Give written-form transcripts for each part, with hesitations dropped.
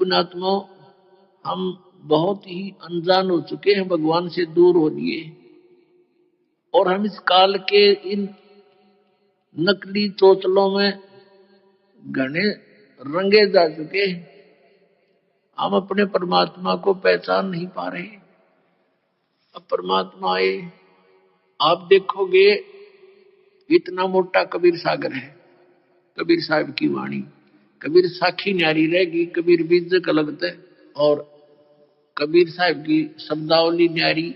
पुण्यात्मा, हम बहुत ही अनजान हो चुके हैं, भगवान से दूर हो लिए, और हम इस काल के इन नकली चोचलों में घने रंगे जा चुके हैं। हम अपने परमात्मा को पहचान नहीं पा रहे। अब परमात्मा आए, आप देखोगे इतना मोटा कबीर सागर है, कबीर साहब की वाणी, कबीर साखी न्यारी रहेगी, कबीर बीजक लगत है, और कबीर साहब की शब्दावली न्यारी।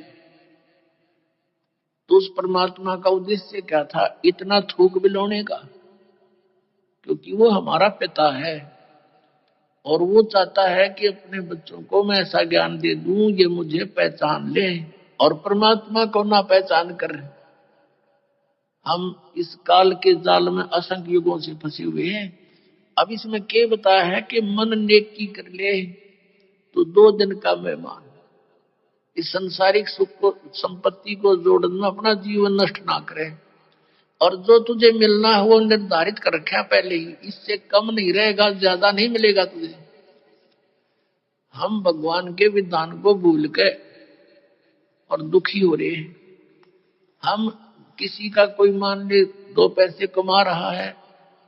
तो उस परमात्मा का उद्देश्य क्या था इतना थूक बिलोने का? क्योंकि वो हमारा पिता है और वो चाहता है कि अपने बच्चों को मैं ऐसा ज्ञान दे दूं ये मुझे पहचान ले, और परमात्मा को ना पहचान कर हम इस काल के जाल में असंख्य युगों से फंसे हुए हैं। अब इसमें क्या बताया है कि मन नेकी कर ले तो 2 दिन का मेहमान। इस संसारिक सुख को, संपत्ति को जोड़ने में अपना जीवन नष्ट ना करे, और जो तुझे मिलना है वो निर्धारित कर रखा पहले ही, इससे कम नहीं रहेगा, ज्यादा नहीं मिलेगा तुझे। हम भगवान के विधान को भूल के और दुखी हो रहे हैं। हम किसी का कोई मान ले 2 पैसे कमा रहा है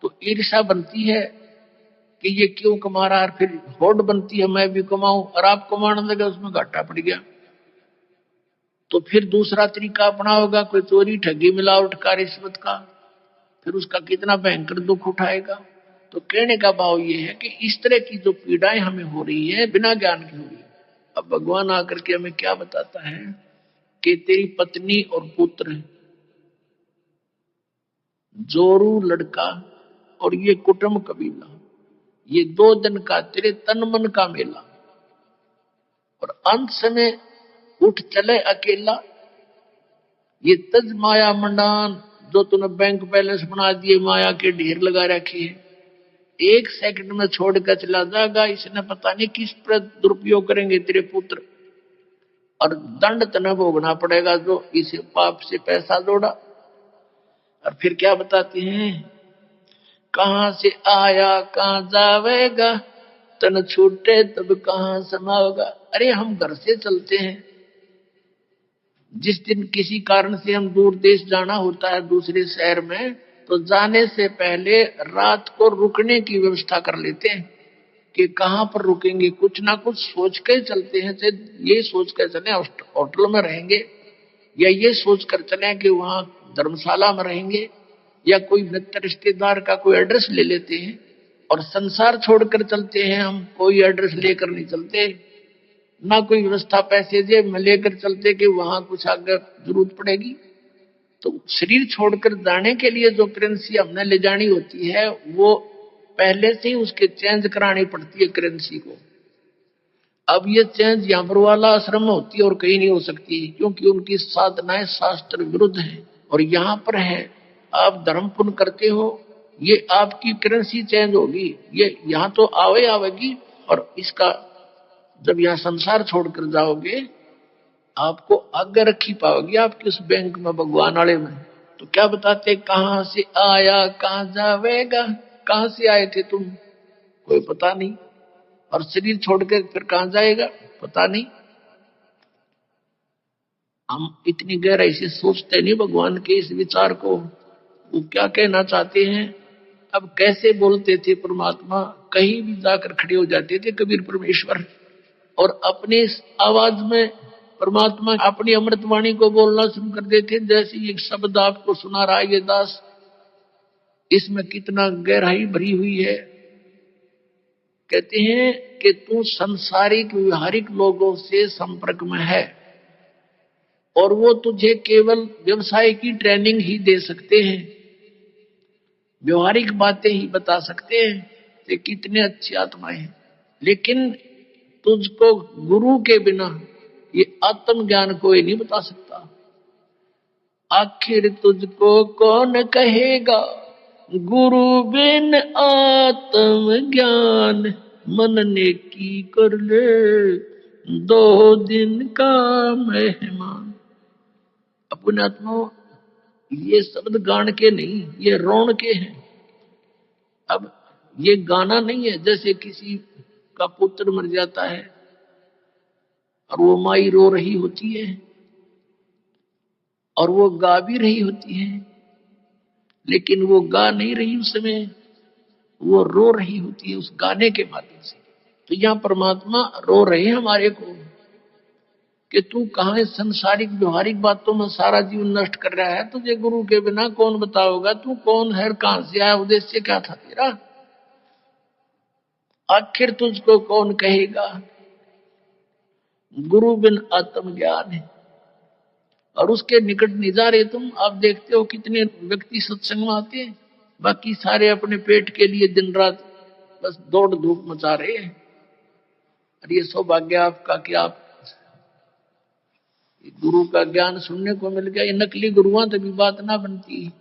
तो ईर्ष्या बनती है कि ये क्यों कमा रहा है, फिर होड़ बनती है मैं भी कमाऊं, और आप कमाने लगे उसमें घाटा पड़ गया तो फिर दूसरा तरीका अपना होगा, कोई चोरी ठगी मिलावट का रिश्वत का, फिर उसका कितना भयंकर दुख उठाएगा। तो कहने का भाव ये है कि इस तरह की जो पीड़ाएं हमें हो रही है बिना ज्ञान की हो रही है। अब भगवान आकर के हमें क्या बताता है कि तेरी पत्नी और पुत्र, जोरू लड़का और ये कुटुंब कबीला, ये 2 दिन का तेरे तन मन का मेला, और अंत समय उठ चले अकेला। ये तज माया मंडान जो तूने बैंक बैलेंस बना दिए, माया के ढेर लगा रखे हैं, 1 सेकंड में छोड़कर चला जाएगा। इसने पता नहीं किस पर दुरुपयोग करेंगे तेरे पुत्र, और दंड तने भोगना पड़ेगा जो इसे पाप से पैसा जोड़ा। और फिर क्या बताते हैं, कहां से आया कहां जावेगा, तन छूटे तब कहां समावेगा। अरे हम घर से चलते हैं, जिस दिन किसी कारण से हम दूर देश जाना होता है दूसरे शहर में, तो जाने से पहले रात को रुकने की व्यवस्था कर लेते हैं कि कहां पर रुकेंगे, कुछ ना कुछ सोच के चलते हैं। ये सोच कर चले होटल में रहेंगे, या ये सोच कर चले कि वहां धर्मशाला में रहेंगे, या कोई मित्र रिश्तेदार का कोई एड्रेस ले लेते हैं, और संसार छोड़कर चलते हैं हम, कोई एड्रेस लेकर नहीं चलते, ना कोई व्यवस्था पैसे जेब में लेकर चलते कि वहां कुछ आगे जरूरत पड़ेगी। तो शरीर छोड़कर जाने के लिए जो करेंसी हमने ले जानी होती है वो पहले से ही उसके चेंज करानी पड़ती है करेंसी को। अब ये चेंज यहाँ पर वाला आश्रम में होती है और कहीं नहीं हो सकती, क्योंकि उनकी साधनाएं शास्त्र विरुद्ध है, और यहाँ पर है आप धर्म पुण्य करते हो, ये आपकी करेंसी चेंज होगी, ये यहाँ तो आवेगी, और इसका जब यहाँ संसार छोड़कर जाओगे आपको आगे रखी पाओगी आपके उस बैंक में, भगवान वाले में। तो क्या बताते, कहां से आया कहां जावेगा, कहां से आए थे तुम कोई पता नहीं, और शरीर छोड़कर फिर कहां जाएगा पता नहीं। हम इतनी गहराई से सोचते नहीं भगवान के इस विचार को, वो क्या कहना चाहते हैं। अब कैसे बोलते थे परमात्मा, कहीं भी जाकर खड़े हो जाते थे कबीर परमेश्वर, और अपनी आवाज में परमात्मा अपनी अमृतवाणी को बोलना शुरू कर देते। जैसे एक शब्द आपको सुना रहा है ये दास, इसमें कितना गहराई भरी हुई है। कहते हैं कि तू संसारिक व्यवहारिक लोगों से संपर्क में है, और वो तुझे केवल व्यवसाय की ट्रेनिंग ही दे सकते हैं, व्यवहारिक बातें ही बता सकते हैं कि कितने अच्छी आत्माएं हैं, लेकिन तुझको गुरु के बिना ये आत्म ज्ञान कोई नहीं बता सकता। आखिर तुझको कौन कहेगा गुरु बिन आत्म ज्ञान, मन ने की कर ले 2 दिन का मेहमान। अपने आत्मा ये शब्द गान के नहीं, ये रोन के हैं। अब ये गाना नहीं है, जैसे किसी का पुत्र मर जाता है और वो माई रो रही होती है और वो गा भी रही होती है, लेकिन वो गा नहीं रही उस समय, वो रो रही होती है उस गाने के माध्यम से। तो यहाँ परमात्मा रो रहे हैं हमारे को कि तू कहाँ इस संसारिक व्यवहारिक बातों में सारा जीवन नष्ट कर रहा है, तुझे गुरु के बिना कौन बताओगा, तू कौन है, कहां से आया, उद्देश्य क्या था तेरा, आखिर तुझको कौन कहेगा। गुरु बिन आत्म ज्ञान है। और उसके निकट नहीं जा रहे तुम। आप देखते हो कितने व्यक्ति सत्संग में आते हैं, बाकी सारे अपने पेट के लिए दिन रात बस दौड़ धूप मचा रहे हैं। और ये सौभाग्य आपका कि आप गुरु का ज्ञान सुनने को मिल गया। ये नकली गुरुओं तक भी बात ना बनती।